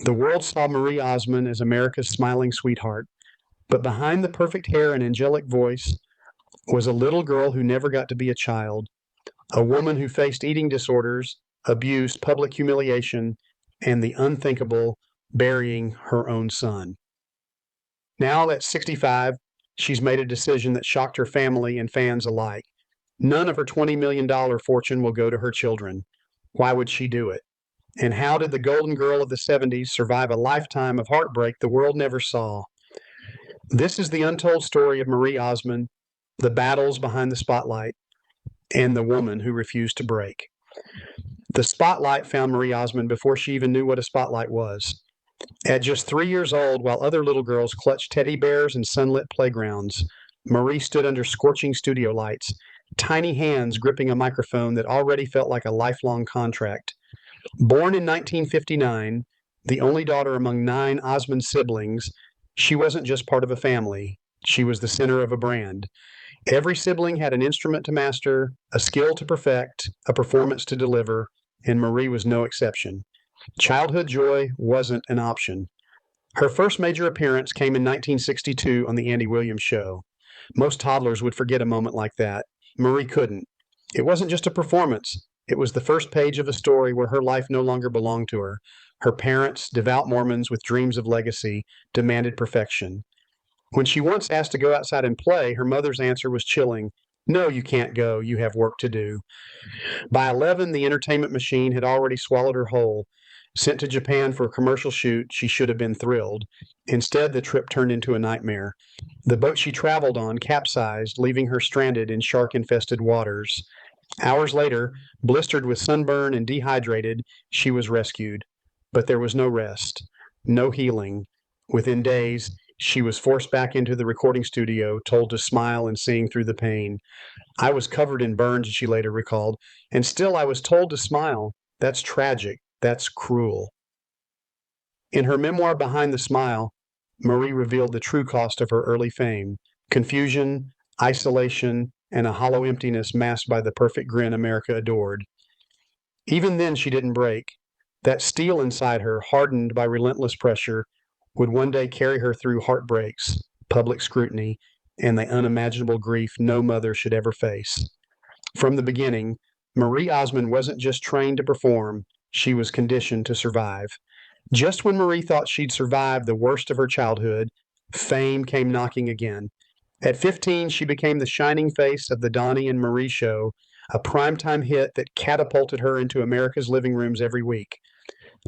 The world saw Marie Osmond as America's smiling sweetheart, but behind the perfect hair and angelic voice was a little girl who never got to be a child, a woman who faced eating disorders, abuse, public humiliation, and the unthinkable, burying her own son. Now at 65, she's made a decision that shocked her family and fans alike. None of her $20 million fortune will go to her children. Why would she do it? And how did the golden girl of the 70s survive a lifetime of heartbreak the world never saw? This is the untold story of Marie Osmond, the battles behind the spotlight, and the woman who refused to break. The spotlight found Marie Osmond before she even knew what a spotlight was. At just 3 years old, while other little girls clutched teddy bears in sunlit playgrounds, Marie stood under scorching studio lights, tiny hands gripping a microphone that already felt like a lifelong contract. Born in 1959, the only daughter among 9 Osmond siblings, she wasn't just part of a family. She was the center of a brand. Every sibling had an instrument to master, a skill to perfect, a performance to deliver, and Marie was no exception. Childhood joy wasn't an option. Her first major appearance came in 1962 on The Andy Williams Show. Most toddlers would forget a moment like that. Marie couldn't. It wasn't just a performance. It was the first page of a story where her life no longer belonged to her. Her parents, devout Mormons with dreams of legacy, demanded perfection. When she once asked to go outside and play, her mother's answer was chilling. No, you can't go. You have work to do. By 11, the entertainment machine had already swallowed her whole. Sent to Japan for a commercial shoot, she should have been thrilled. Instead, the trip turned into a nightmare. The boat she traveled on capsized, leaving her stranded in shark-infested waters. Hours later, blistered with sunburn and dehydrated, she was rescued. But there was no rest, no healing. Within days, she was forced back into the recording studio, told to smile and sing through the pain. I was covered in burns, she later recalled, and still I was told to smile. That's tragic. That's cruel. In her memoir, Behind the Smile, Marie revealed the true cost of her early fame: confusion, isolation, and a hollow emptiness masked by the perfect grin America adored. Even then, she didn't break. That steel inside her, hardened by relentless pressure, would one day carry her through heartbreaks, public scrutiny, and the unimaginable grief no mother should ever face. From the beginning, Marie Osmond wasn't just trained to perform, she was conditioned to survive. Just when Marie thought she'd survived the worst of her childhood, fame came knocking again. At 15, she became the shining face of the Donny and Marie show, a primetime hit that catapulted her into America's living rooms every week.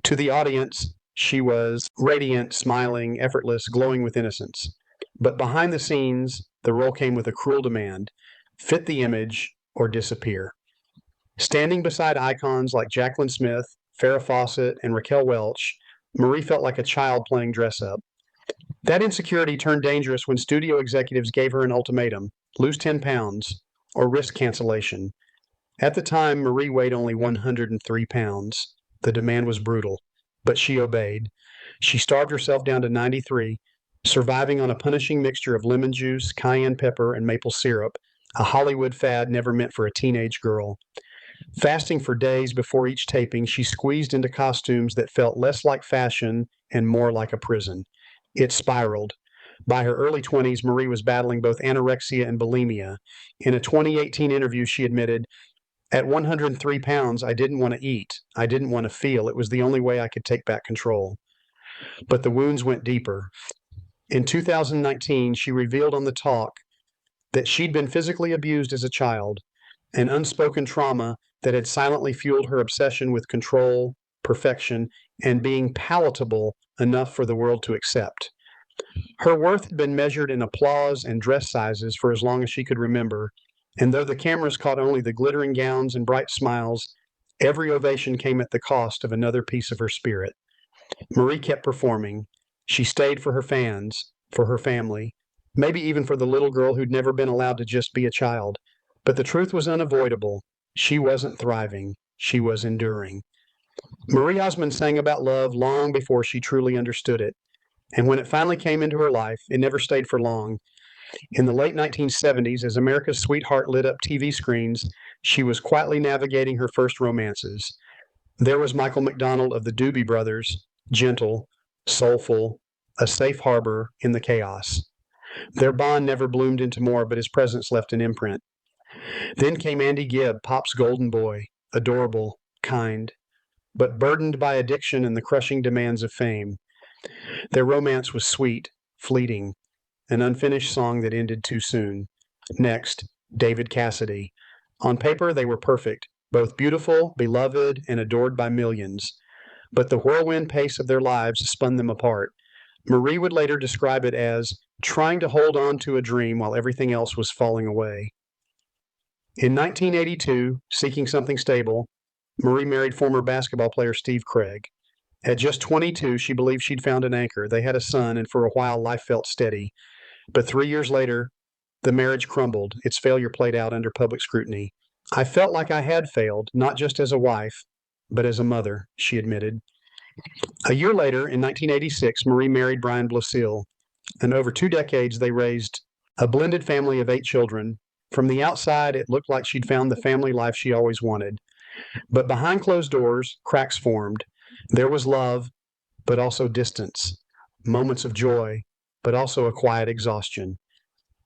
To the audience, she was radiant, smiling, effortless, glowing with innocence. But behind the scenes, the role came with a cruel demand: fit the image or disappear. Standing beside icons like Jaclyn Smith, Farrah Fawcett, and Raquel Welch, Marie felt like a child playing dress up. That insecurity turned dangerous when studio executives gave her an ultimatum: lose 10 pounds or risk cancellation. At the time, Marie weighed only 103 pounds. The demand was brutal, but she obeyed. She starved herself down to 93, surviving on a punishing mixture of lemon juice, cayenne pepper, and maple syrup, a Hollywood fad never meant for a teenage girl. Fasting for days before each taping, she squeezed into costumes that felt less like fashion and more like a prison. It spiraled. By her early 20s, Marie was battling both anorexia and bulimia. In a 2018 interview, she admitted, "At 103 pounds, I didn't want to eat. I didn't want to feel. It was the only way I could take back control." But the wounds went deeper. In 2019, she revealed on The Talk that she'd been physically abused as a child, an unspoken trauma that had silently fueled her obsession with control, perfection, and being palatable enough for the world to accept. Her worth had been measured in applause and dress sizes for as long as she could remember, and though the cameras caught only the glittering gowns and bright smiles, every ovation came at the cost of another piece of her spirit. Marie kept performing. She stayed for her fans, for her family, maybe even for the little girl who'd never been allowed to just be a child. But the truth was unavoidable. She wasn't thriving. She was enduring. Marie Osmond sang about love long before she truly understood it. And when it finally came into her life, it never stayed for long. In the late 1970s, as America's sweetheart lit up TV screens, she was quietly navigating her first romances. There was Michael McDonald of the Doobie Brothers, gentle, soulful, a safe harbor in the chaos. Their bond never bloomed into more, but his presence left an imprint. Then came Andy Gibb, Pop's golden boy, adorable, kind, but burdened by addiction and the crushing demands of fame. Their romance was sweet, fleeting, an unfinished song that ended too soon. Next, David Cassidy. On paper, they were perfect, both beautiful, beloved, and adored by millions. But the whirlwind pace of their lives spun them apart. Marie would later describe it as trying to hold on to a dream while everything else was falling away. In 1982, seeking something stable, Marie married former basketball player Steve Craig. At just 22, she believed she'd found an anchor. They had a son, and for a while, life felt steady. But 3 years later, the marriage crumbled. Its failure played out under public scrutiny. I felt like I had failed, not just as a wife, but as a mother, she admitted. A year later, in 1986, Marie married Brian Blossil, and over 2 decades, they raised a blended family of 8 children. From the outside, it looked like she'd found the family life she always wanted. But behind closed doors, cracks formed. There was love, but also distance, moments of joy, but also a quiet exhaustion.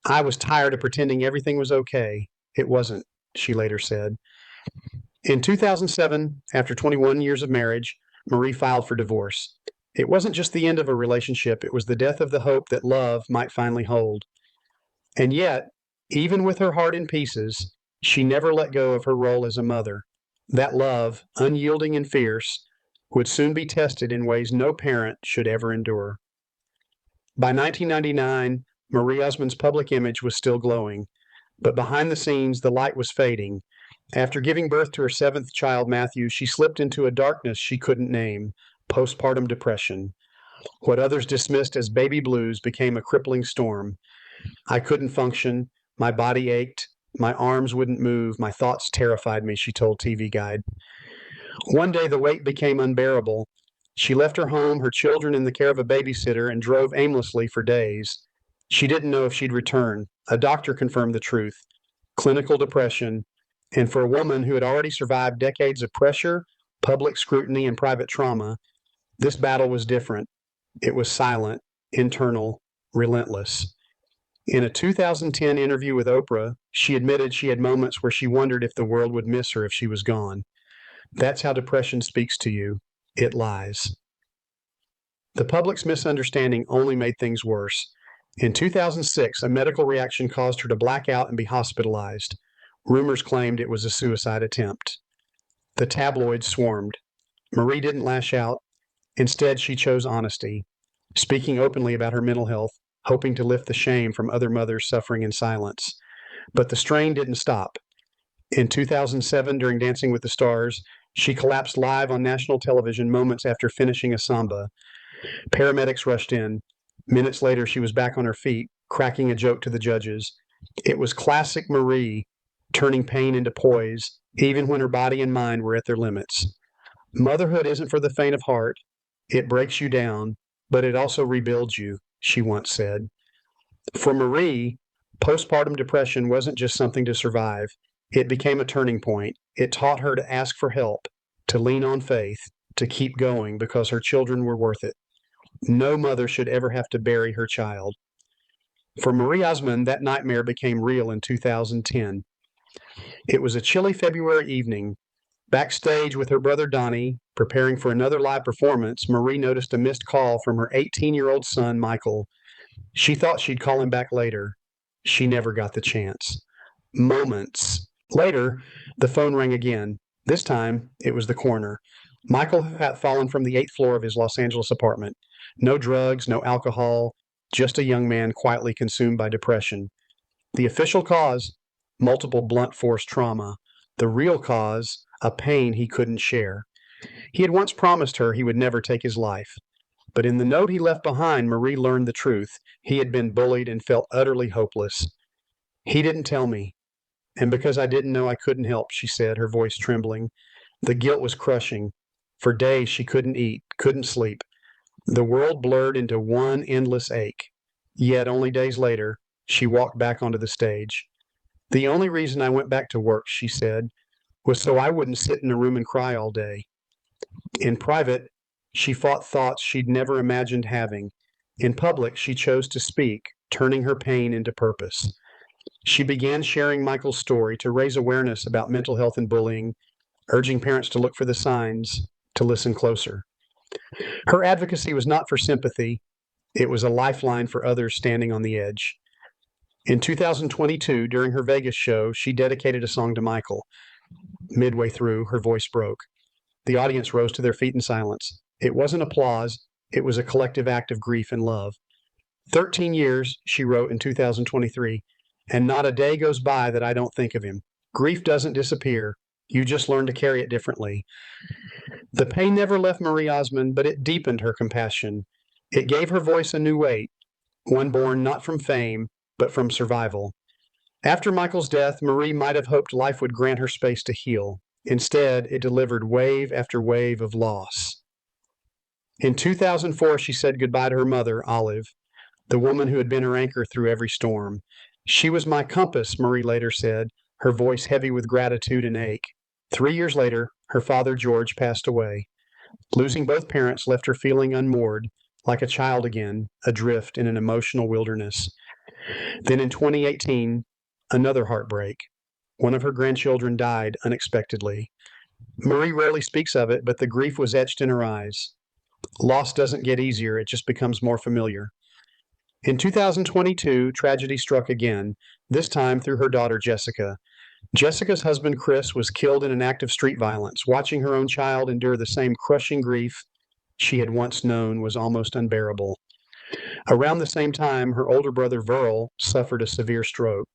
I was tired of pretending everything was okay. It wasn't, she later said. In 2007, after 21 years of marriage, Marie filed for divorce. It wasn't just the end of a relationship, it was the death of the hope that love might finally hold. And yet, even with her heart in pieces, she never let go of her role as a mother. That love, unyielding and fierce, would soon be tested in ways no parent should ever endure. By 1999, Marie Osmond's public image was still glowing, but behind the scenes, the light was fading. After giving birth to her 7th child, Matthew, she slipped into a darkness she couldn't name, postpartum depression. What others dismissed as baby blues became a crippling storm. I couldn't function, my body ached, my arms wouldn't move, my thoughts terrified me, she told TV Guide. One day the weight became unbearable. She left her home, her children in the care of a babysitter, and drove aimlessly for days. She didn't know if she'd return. A doctor confirmed the truth. Clinical depression. And for a woman who had already survived decades of pressure, public scrutiny, and private trauma, this battle was different. It was silent, internal, relentless. In a 2010 interview with Oprah, she admitted she had moments where she wondered if the world would miss her if she was gone. That's how depression speaks to you. It lies. The public's misunderstanding only made things worse. In 2006, a medical reaction caused her to black out and be hospitalized. Rumors claimed it was a suicide attempt. The tabloids swarmed. Marie didn't lash out. Instead, she chose honesty, speaking openly about her mental health, hoping to lift the shame from other mothers suffering in silence. But the strain didn't stop. In 2007, during Dancing with the Stars, she collapsed live on national television moments after finishing a samba. Paramedics rushed in. Minutes later, she was back on her feet, cracking a joke to the judges. It was classic Marie, turning pain into poise, even when her body and mind were at their limits. Motherhood isn't for the faint of heart. It breaks you down, but it also rebuilds you, she once said. For Marie, postpartum depression wasn't just something to survive. It became a turning point. It taught her to ask for help, to lean on faith, to keep going because her children were worth it. No mother should ever have to bury her child. For Marie Osmond, that nightmare became real in 2010. It was a chilly February evening. Backstage with her brother Donny, preparing for another live performance, Marie noticed a missed call from her 18-year-old son, Michael. She thought she'd call him back later. She never got the chance. Moments later, the phone rang again. This time, it was the coroner. Michael had fallen from the 8th floor of his Los Angeles apartment. No drugs, no alcohol, just a young man quietly consumed by depression. The official cause, multiple blunt force trauma. The real cause, a pain he couldn't share. He had once promised her he would never take his life. But in the note he left behind, Marie learned the truth. He had been bullied and felt utterly hopeless. He didn't tell me. And because I didn't know, I couldn't help, she said, her voice trembling. The guilt was crushing. For days she couldn't eat, couldn't sleep. The world blurred into one endless ache. Yet only days later, she walked back onto the stage. The only reason I went back to work, she said, was so I wouldn't sit in a room and cry all day. In private, She fought thoughts she'd never imagined having. In public, she chose to speak, turning her pain into purpose. She began sharing Michael's story to raise awareness about mental health and bullying, urging parents to look for the signs, to listen closer. Her advocacy was not for sympathy, it was a lifeline for others standing on the edge. In 2022, during her Vegas show, she dedicated a song to Michael. Midway through, her voice broke. The audience rose to their feet in silence. It wasn't applause, it was a collective act of grief and love. 13 years, she wrote in 2023, and not a day goes by that I don't think of him. Grief doesn't disappear. You just learn to carry it differently. The pain never left Marie Osmond, but it deepened her compassion. It gave her voice a new weight, one born not from fame, but from survival. After Michael's death, Marie might have hoped life would grant her space to heal. Instead, it delivered wave after wave of loss. In 2004, she said goodbye to her mother, Olive, the woman who had been her anchor through every storm. She was my compass, Marie later said, her voice heavy with gratitude and ache. 3 years later, her father, George, passed away. Losing both parents left her feeling unmoored, like a child again, adrift in an emotional wilderness. Then in 2018, another heartbreak. One of her grandchildren died unexpectedly. Marie rarely speaks of it, but the grief was etched in her eyes. Loss doesn't get easier, it just becomes more familiar. In 2022, tragedy struck again, this time through her daughter Jessica. Jessica's husband Chris was killed in an act of street violence. Watching her own child endure the same crushing grief she had once known was almost unbearable. Around the same time, her older brother Verl suffered a severe stroke.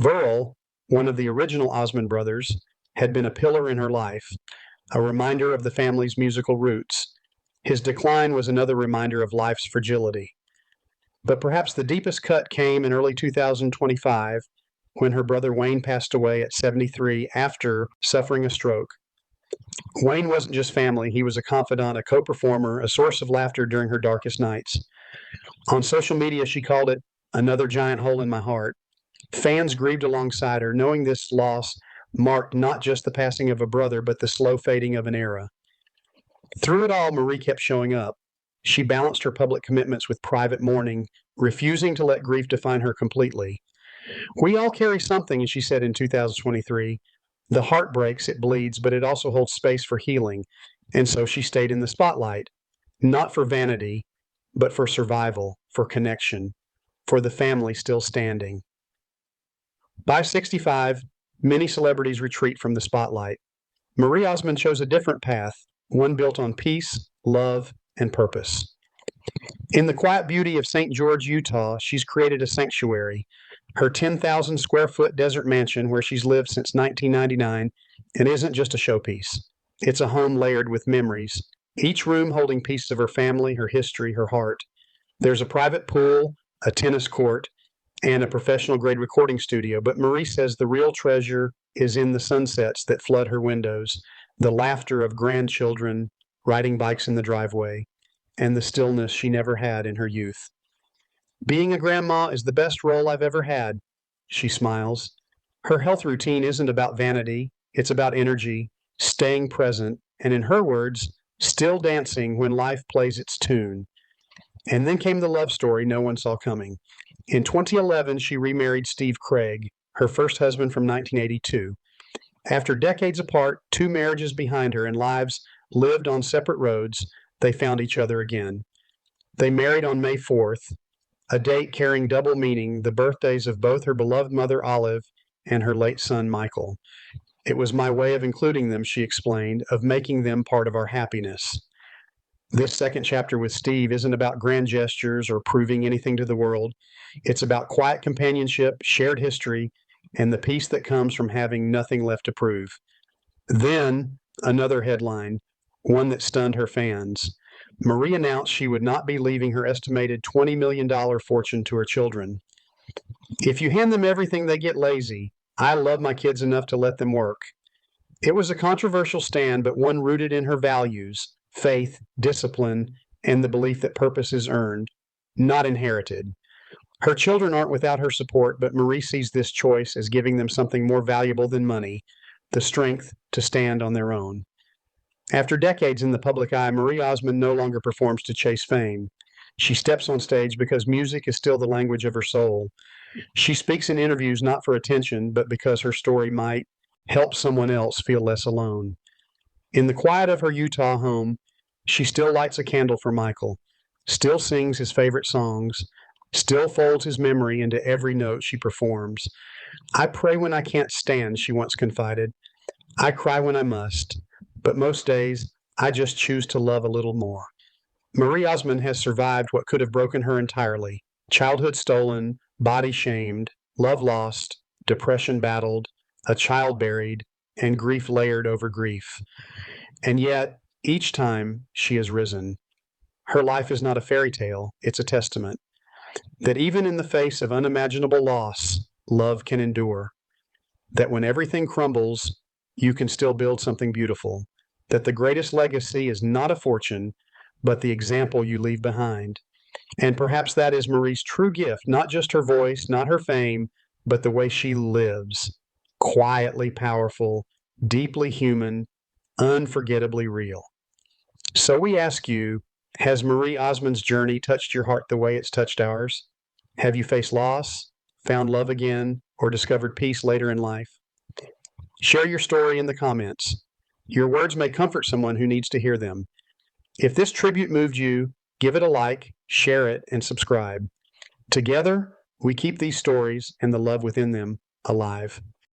Verl, one of the original Osmond brothers, had been a pillar in her life, a reminder of the family's musical roots. His decline was another reminder of life's fragility. But perhaps the deepest cut came in early 2025 when her brother Wayne passed away at 73 after suffering a stroke. Wayne wasn't just family, he was a confidant, a co-performer, a source of laughter during her darkest nights. On social media, she called it another giant hole in my heart. Fans grieved alongside her, knowing this loss marked not just the passing of a brother, but the slow fading of an era. Through it all, Marie kept showing up. She balanced her public commitments with private mourning, refusing to let grief define her completely. We all carry something, as she said in 2023. The heart breaks, it bleeds, but it also holds space for healing. And so she stayed in the spotlight, not for vanity, but for survival, for connection, for the family still standing. By 65, many celebrities retreat from the spotlight. Marie Osmond chose a different path, one built on peace, love, and purpose. In the quiet beauty of St. George, Utah, she's created a sanctuary, her 10,000 square foot desert mansion where she's lived since 1999, and isn't just a showpiece. It's a home layered with memories, each room holding pieces of her family, her history, her heart. There's a private pool, a tennis court, and a professional-grade recording studio, but Marie says the real treasure is in the sunsets that flood her windows, the laughter of grandchildren riding bikes in the driveway, and the stillness she never had in her youth. Being a grandma is the best role I've ever had, she smiles. Her health routine isn't about vanity, it's about energy, staying present, and in her words, still dancing when life plays its tune. And then came the love story no one saw coming. In 2011, she remarried Steve Craig, her first husband from 1982. After decades apart, 2 marriages behind her, and lives lived on separate roads, they found each other again. They married on May 4th, a date carrying double meaning, the birthdays of both her beloved mother Olive and her late son Michael. It was my way of including them, she explained, of making them part of our happiness. This second chapter with Steve isn't about grand gestures or proving anything to the world. It's about quiet companionship, shared history, and the peace that comes from having nothing left to prove. Then, another headline, one that stunned her fans. Marie announced she would not be leaving her estimated $20 million fortune to her children. If you hand them everything, they get lazy. I love my kids enough to let them work. It was a controversial stand, but one rooted in her values, faith, discipline, and the belief that purpose is earned, not inherited. Her children aren't without her support, but Marie sees this choice as giving them something more valuable than money, the strength to stand on their own. After decades in the public eye, Marie Osmond no longer performs to chase fame. She steps on stage because music is still the language of her soul. She speaks in interviews not for attention, but because her story might help someone else feel less alone. In the quiet of her Utah home, she still lights a candle for Michael, still sings his favorite songs, still folds his memory into every note she performs. I pray when I can't stand, she once confided. I cry when I must, but most days I just choose to love a little more. Marie Osmond has survived what could have broken her entirely: childhood stolen, body shamed, love lost, depression battled, a child buried, and grief layered over grief. And yet, each time she has risen. Her life is not a fairy tale, it's a testament that even in the face of unimaginable loss, love can endure. That when everything crumbles, you can still build something beautiful. That the greatest legacy is not a fortune, but the example you leave behind. And perhaps that is Marie's true gift, not just her voice, not her fame, but the way she lives. Quietly powerful, deeply human, unforgettably real. So we ask you, has Marie Osmond's journey touched your heart the way it's touched ours? Have you faced loss, found love again, or discovered peace later in life? Share your story in the comments. Your words may comfort someone who needs to hear them. If this tribute moved you, give it a like, share it, and subscribe. Together, we keep these stories and the love within them alive.